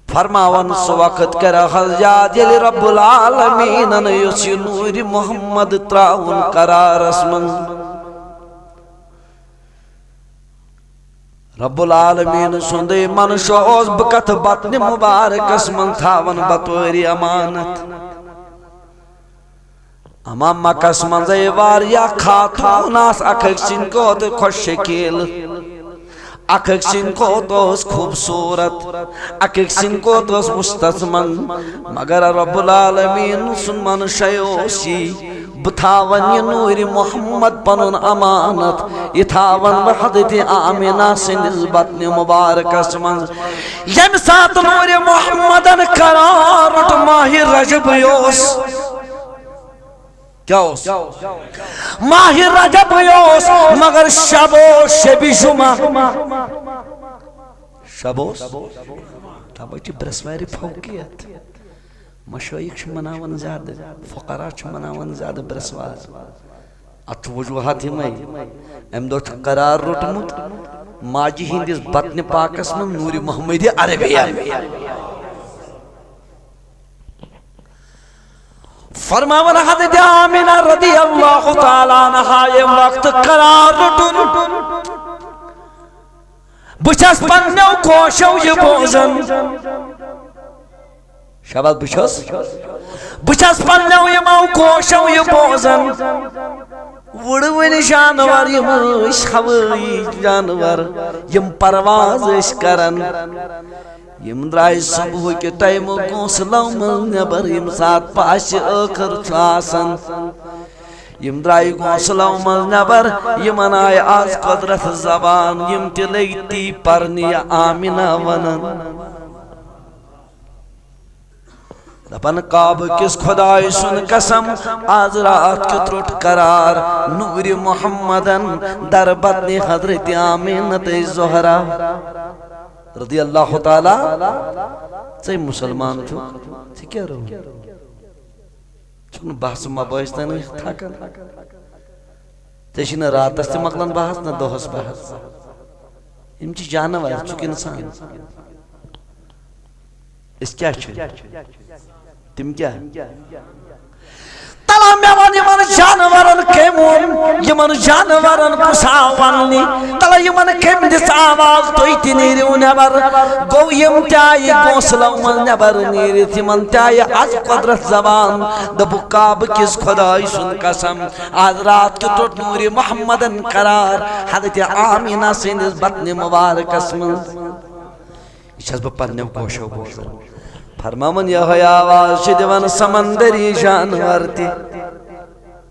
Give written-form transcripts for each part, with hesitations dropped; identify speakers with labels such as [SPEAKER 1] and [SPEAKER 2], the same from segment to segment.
[SPEAKER 1] فرماون سو وقت کرا حضرات یلی رب العالمین یس نور محمد تراون قرارس من رب العالمین سندے من شوز بکت بطن مبارکس من تھاون بطوری امانت امام مکس منزے واریا خاتون آس اکھک سن کو تو خوش شکیل اکھک سن کو تو خوبصورت اکھک سن کو تو مستثمن مگر رب العالمین سن من شیوسی بتھاون یہ نور محمد پنن امانت یہ تھاون بحضرت آمینہ سندس بطن مبارکس من یم سات نور محمدن قرارت ماہ رجب یوس کیا ہوس ماہ رجب یوس مگر شبو شبی جمعہ شبوس تابچی برسواری فوقیت مشایخ چھ مناون زیادہ فقراء چھ مناون زیادہ برسوار ات وجوہات ہمیں ام دو قرار رٹمت ماجی ہندس بطن پاکس من نور محمد عربیہ فرماون حضرت آمینہ رضی اللہ تعالیٰ عنہ یہ وقت قرار رٹن بچس پنیو کوشو یہ بوزن شباد بچس پنیو یہ مو کوشو یہ بوزن وڑوین جانور یم ہوئی جانور یم پرواز کرن یم درائی صبح کے ٹائم گوسلو من نبر یم سات پاش اخر چاسن یم درائی گوسلو من نبر یمن آئی آز قدرت زبان یم تلیتی پرنی آمینہ ونن دپن کعب کس خدای سن قسم آز رات کی ترٹ قرار نور محمدن در بطن حضرت آمینت زہرہ رضی اللہ تعالی سی مسلمان چھو سی کیا رہو چھوکن بحث مباحث نہیں تھاکن تیشی نا رات استے مقلن بحث نا دوہس بحث امچی جانور چک انسان اس کیا چھو تم کیا تلا میوان یمن جانورن کیمون یمن جانورن پساوانی تلا یمن کیم دس آواز توی تی نیریو نبر گو یم تیائی گوسلو من نبر نیری تی من تیائی از قدرت زبان دبو کعب کس خدای سن قسم آج رات کی توٹ نور محمدن قرار حضرت آمینہ سندس بطن مبارک اسمن ایچاز بپرنیو گوشو گوشو فرمامن یہ ہے آواز شدوان سمندری جانور تی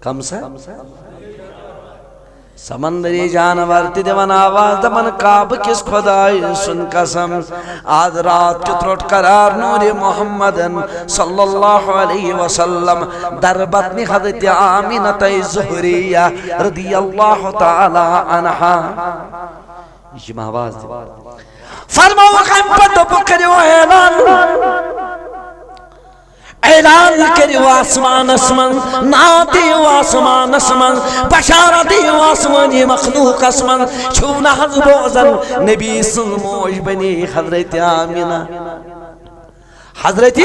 [SPEAKER 1] کم سا سمندری جانور تی دیوان آواز دمن کعب کس خدای سن قسم آج رات کی تروٹ قرار نور محمدن صلی اللہ علیہ وسلم در بطن حضرت آمینت زہریہ رضی اللہ تعالی عنہ یہ آواز دی فرماؤ وقیم پر دو کریو اعلان کریو آسمان اسمان ناتی آسمان اسمان بشارتی آسمان مخلوق اسمان چھونا حضبوزن نبی سلموش بنی حضرت آمینہ حضرتی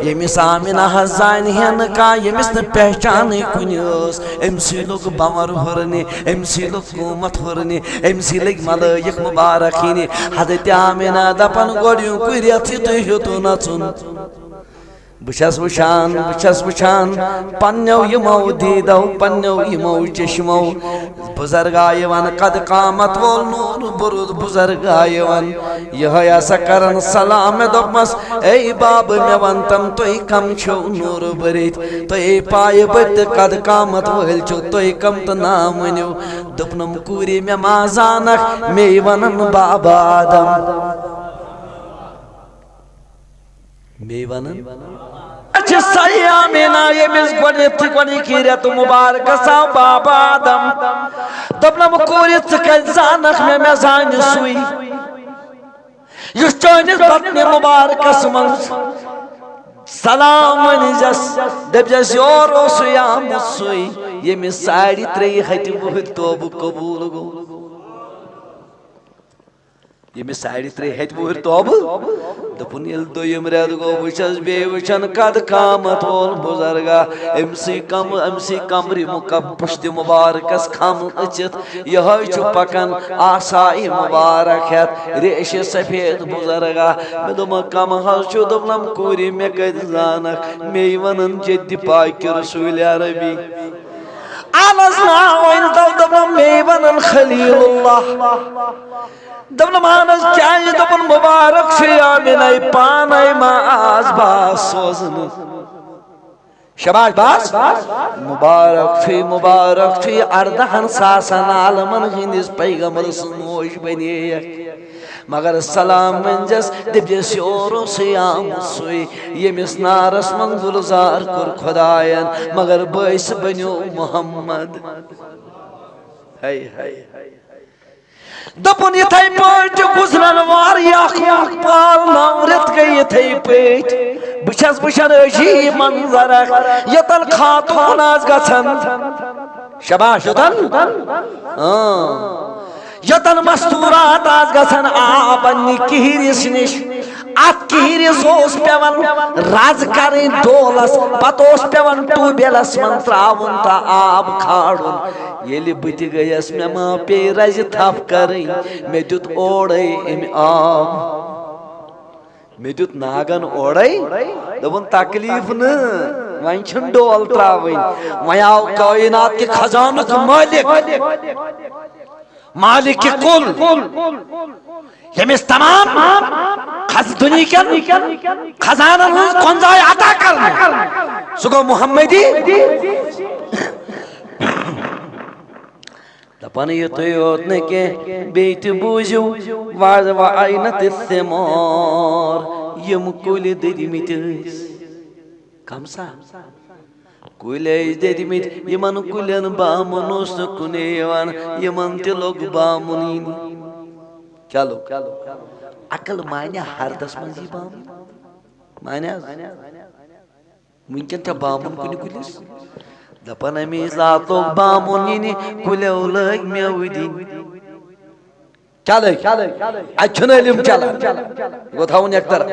[SPEAKER 1] یمیس آمینہ حضان ہین کا یمیس نے پہچانے کنیوس امسی لوگ بامر ہرنی امسی لوگ قومت ہرنی امسی لوگ ملائک مبارکینی حضرت آمینہ دپن گوڑیوں کوئی ریتی تو ہیتو نچن بچس وچان پنیو یمو دیدو پنیو یمو چشمو بزرگ آئیوان قد قامت وول نور برود بزرگ آئیوان یہ ایسا کرن سلام دپمس اے باب میں ونتم توی کم چھو نور برید توی پائے بت قد قامت وول چھو توی کم تو نامنیو دپنم کوری میں مازانک میں ونن بابا آدم میں ونن اچھا صحیح آمینہ یہ مز گوڑی کی ریت مبارک سا بابا آدم دبنا مکوری تکل زانخ میں میزان سوئی یس چونیس بطن مبارک سمن سلام ونیجس دب جس یورو سویام سوئی یہ مز ساری تری خیتی بہت توب قبول گو یہ مز ساری تری خیتی بہت توب دپن یل دویم ریت گو بچس بی وچن قد قامت وول بزرگا امسی کمری پشت مبارکس کھم اچت یہ پکن آسائی مبارک ہت ریش سفید بزرگا مے دم کم حظ دپنم کوری مے کت زانک مے ونن جد پاک رسول عربی دپنم مے ونن خلیل اللہ دپنم اہن کیا دپن مبارک آمنہ پانے ماز باس سوزن شباش باس مبارک فی اردہن ساسن عالمن ہندس پیغمبر سنوش بنی مگر سلام منجس دپجس یورو سیام سوی یمس نارس من گلزار کر خداین مگر باعث بنیو محمد دپن یتھے پٲٹھۍ گزرن واریاہ پال نورت گئی یتھے پٲٹھۍ بچس وٕچھان عجیب منظر یتن خاتون آس گژھان شباش یتن مستورات آس گژھان پننہِ کِہرِس نِش ات کِہرِس اوس پیوان رز کرٕنۍ ڈولس پتہٕ اوس پیوان ٹیوٗبویلس منٛز تراوُن تہٕ آب کھالُن ییٚلہِ بہٕ تہِ گٔیس مےٚ ما پیٚیہِ رزِ تھپھ کرٕنۍ مےٚ دیُت اورے امہِ آب مےٚ دیُت ناگن اورے دوٚپُن تکلیٖف نہٕ وۄنۍ چھُنہٕ ڈول تراوٕنۍ وۄنۍ آو کٲینات کہِ خزانُک مالک کل یمس تمام دنیا خزانن ہز کنزائی عطا کرنے سہ گو محمدی دپان یتھے یوت نہ کی بیٚیہِ تہِ بوٗزِو وعینت الثمار یم کُلۍ دٔدمٕتۍ ٲسۍ کم سا کُلۍ ٲسۍ دٔدمٕتۍ یمن کُلٮ۪ن بامُن اوس نہٕ کُنے یِوان یمن تہِ لوٚگ بامُن یِنہِ چلو عقل مانیا ہردس منٛز یی بامُن مانیا ونکٮ۪ن چھا بامُن کُنہِ کُلِس دپان امی ذات لوٚگ بامُن یِنہِ کُلیو لٲگۍ میوٕ دِنہِ چلے اتہِ چھُنہٕ علم چلان گوٚو تھاوُن یک طرف